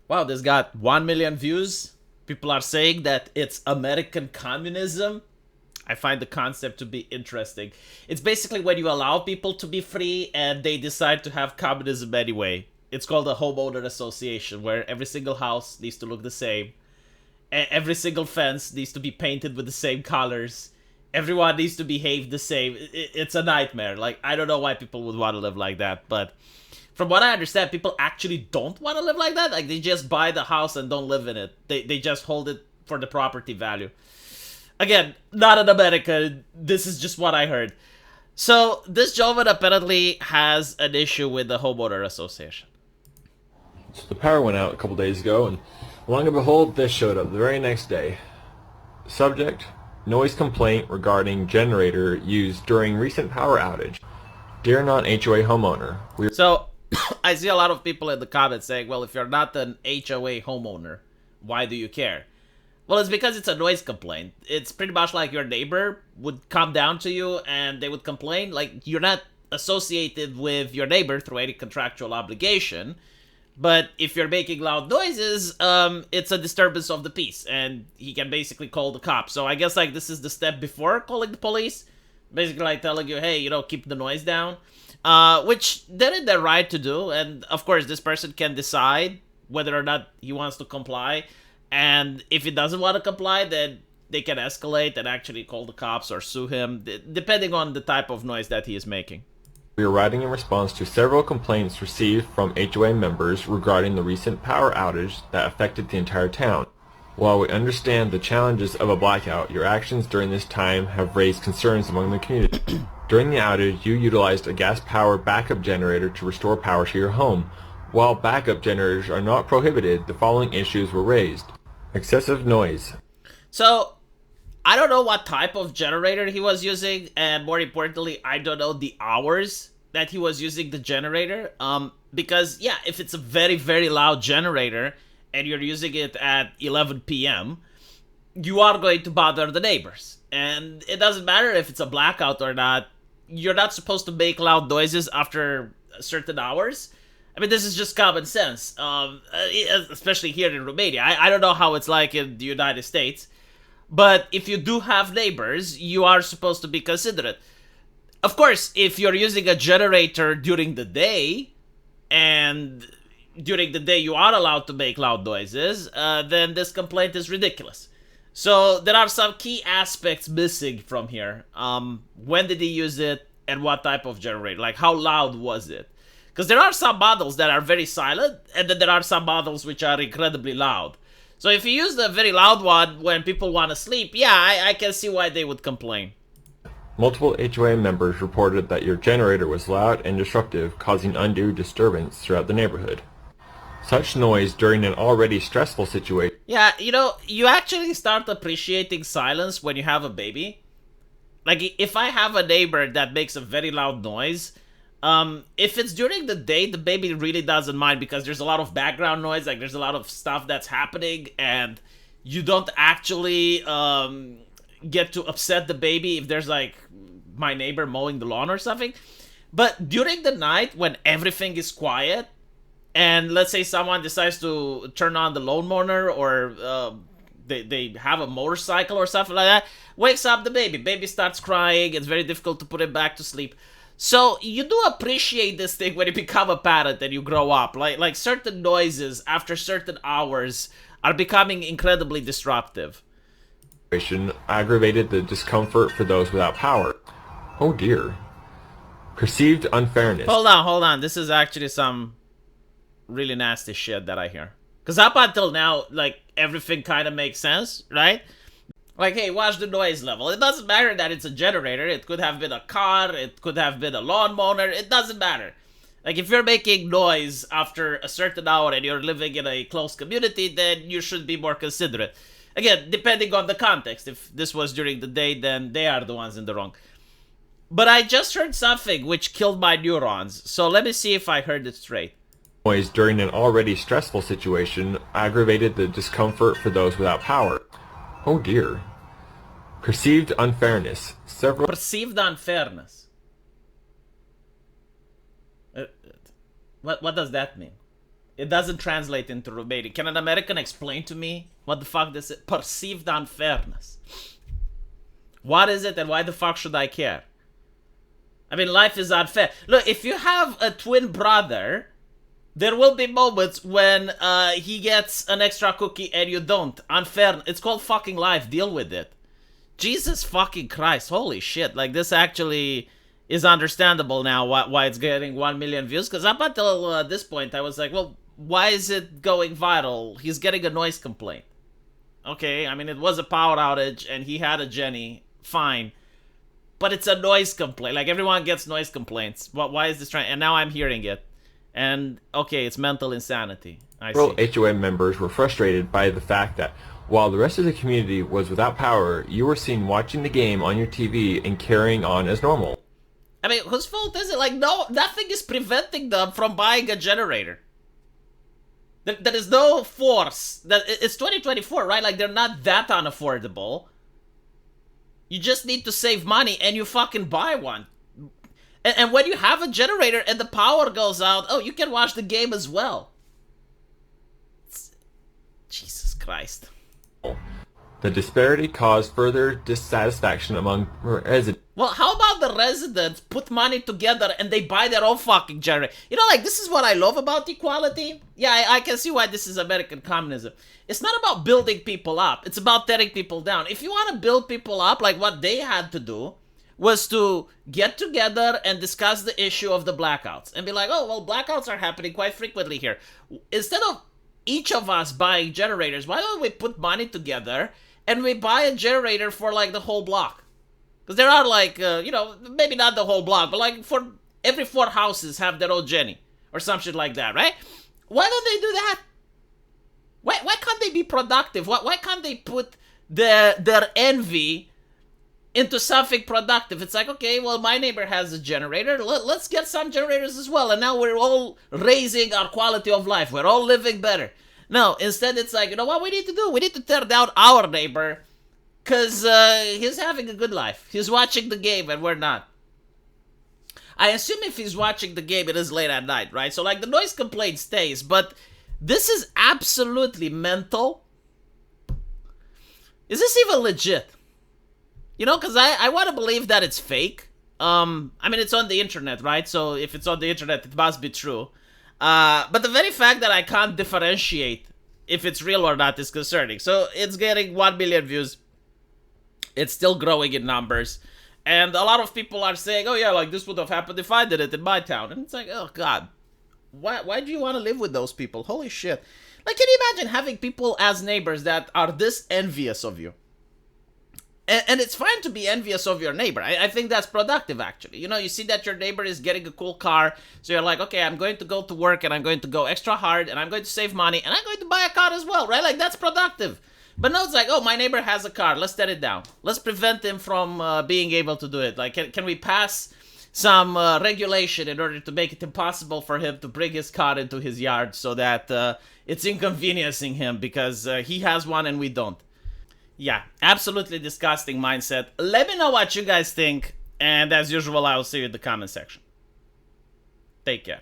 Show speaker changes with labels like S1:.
S1: Wow, this got 1 million views. People are saying that it's American communism. I find the concept to be interesting. It's basically when you allow people to be free and they decide to have communism anyway. It's called a homeowner association, where every single house needs to look the same. Every single fence needs to be painted with the same colors. Everyone needs to behave the same. It's a nightmare. Like, I don't know why people would want to live like that, but from what I understand, people actually don't want to live like that. Like, they just buy the house and don't live in it. They just hold it for the property value. Again, not in America. This is just what I heard. So, this gentleman apparently has an issue with the homeowner association.
S2: So the power went out a couple days ago, and lo and behold, this showed up the very next day. Subject: noise complaint regarding generator used during recent power outage. Dear non-HOA homeowner,
S1: So, I see a lot of people in the comments saying, well, if you're not an HOA homeowner, why do you care? Well, it's because it's a noise complaint. It's pretty much like your neighbor would come down to you and they would complain. Like, you're not associated with your neighbor through any contractual obligation. But if you're making loud noises, it's a disturbance of the peace, and he can basically call the cops. So I guess, like, this is the step before calling the police. Basically, like, telling you, hey, keep the noise down. Which they're in their right to do, and of course, this person can decide whether or not he wants to comply. And if he doesn't want to comply, then they can escalate and actually call the cops or sue him, depending on the type of noise that he is making.
S2: we are writing in response to several complaints received from HOA members regarding the recent power outage that affected the entire town. While we understand the challenges of a blackout, your actions during this time have raised concerns among the community. During the outage, you utilized a gas-powered backup generator to restore power to your home. While backup generators are not prohibited, the following issues were raised. Excessive noise.
S1: So, I don't know what type of generator he was using, and more importantly, I don't know the hours that he was using the generator. Because, yeah, if it's a very, very loud generator, and you're using it at 11 p.m., you are going to bother the neighbors. And it doesn't matter if it's a blackout or not. You're not supposed to make loud noises after certain hours. I mean, this is just common sense, especially here in Romania. I don't know how it's like in the United States. But if you do have neighbors, you are supposed to be considerate. Of course, if you're using a generator during the day, and during the day you are allowed to make loud noises, then this complaint is ridiculous. So there are some key aspects missing from here. When did he use it, and what type of generator? Like, how loud was it? Because there are some models that are very silent, and then there are some models which are incredibly loud. So if you use the very loud one when people want to sleep, yeah, I can see why they would complain.
S2: Multiple HOA members reported that your generator was loud and disruptive, causing undue disturbance throughout the neighborhood. Such noise during an already stressful situation.
S1: Yeah, you actually start appreciating silence when you have a baby. Like, if I have a neighbor that makes a very loud noise, if it's during the day, the baby really doesn't mind because there's a lot of background noise, like there's a lot of stuff that's happening, and you don't actually get to upset the baby if there's like my neighbor mowing the lawn or something. But during the night when everything is quiet, and let's say someone decides to turn on the lawnmower, or they have a motorcycle or something like that, wakes up the baby. Baby starts crying. It's very difficult to put it back to sleep. So you do appreciate this thing when you become a parent and you grow up. Like certain noises after certain hours are becoming incredibly disruptive.
S2: Aggravated the discomfort for those without power. Oh dear. Perceived unfairness.
S1: Hold on. This is actually some really nasty shit that I hear. Because up until now, like, everything kind of makes sense, right? Like, hey, watch the noise level. It doesn't matter that it's a generator. It could have been a car. It could have been a lawnmower. It doesn't matter. Like, if you're making noise after a certain hour and you're living in a close community, then you should be more considerate. Again, depending on the context. If this was during the day, then they are the ones in the wrong. But I just heard something which killed my neurons. So let me see if I heard it straight.
S2: Noise during an already stressful situation aggravated the discomfort for those without power. Oh dear. Perceived unfairness.
S1: Perceived unfairness. What does that mean? It doesn't translate into Romanian. Can an American explain to me what the fuck this is? Perceived unfairness. What is it and why the fuck should I care? I mean, life is unfair. Look, if you have a twin brother, there will be moments when he gets an extra cookie and you don't. Unfair. It's called fucking life. Deal with it. Jesus fucking Christ. Holy shit. Like, this actually is understandable now why it's getting 1 million views. Because up until this point, I was like, well, why is it going viral? He's getting a noise complaint. Okay, I mean, it was a power outage and he had a Jenny. Fine. But it's a noise complaint. Like, everyone gets noise complaints. Why is this trying? And now I'm hearing it. And, okay, it's mental insanity. I see.
S2: Several HOA members were frustrated by the fact that while the rest of the community was without power, you were seen watching the game on your TV and carrying on as normal.
S1: I mean, whose fault is it? Like, no, nothing is preventing them from buying a generator. There is no force. It's 2024, right? Like, they're not that unaffordable. You just need to save money and you fucking buy one. And when you have a generator and the power goes out, oh, you can watch the game as well. Jesus Christ.
S2: The disparity caused further dissatisfaction among residents.
S1: Well, how about the residents put money together and they buy their own fucking generator? You know, like, this is what I love about equality. Yeah, I can see why this is American communism. It's not about building people up. It's about tearing people down. If you want to build people up, like what they had to do was to get together and discuss the issue of the blackouts. And be like, oh, well, blackouts are happening quite frequently here. Instead of each of us buying generators, why don't we put money together and we buy a generator for, like, the whole block? Because there are, like, you know, maybe not the whole block, but, like, for every 4 houses have their own Jenny. Or some shit like that, right? Why don't they do that? Why can't they be productive? Why can't they put their envy into something productive? It's like, okay, well, my neighbor has a generator. Let's get some generators as well. And now we're all raising our quality of life. We're all living better. No, instead it's like, you know what we need to do? We need to tear down our neighbor because he's having a good life. He's watching the game and we're not. I assume if he's watching the game, it is late at night, right? So, like, the noise complaint stays, but this is absolutely mental. Is this even legit? You know, because I want to believe that it's fake. I mean, it's on the internet, right? So if it's on the internet, it must be true. But the very fact that I can't differentiate if it's real or not is concerning. So it's getting 1 million views. It's still growing in numbers. And a lot of people are saying, oh yeah, like, this would have happened if I did it in my town. And it's like, oh God. Why do you want to live with those people? Holy shit. Like, can you imagine having people as neighbors that are this envious of you? And it's fine to be envious of your neighbor. I think that's productive, actually. You know, you see that your neighbor is getting a cool car, so you're like, okay, I'm going to go to work, and I'm going to go extra hard, and I'm going to save money, and I'm going to buy a car as well, right? Like, that's productive. But no, it's like, oh, my neighbor has a car. Let's tear it down. Let's prevent him from being able to do it. Like, can we pass some regulation in order to make it impossible for him to bring his car into his yard so that it's inconveniencing him because he has one and we don't? Yeah, absolutely disgusting mindset. Let me know what you guys think, and as usual, I will see you in the comment section. Take care.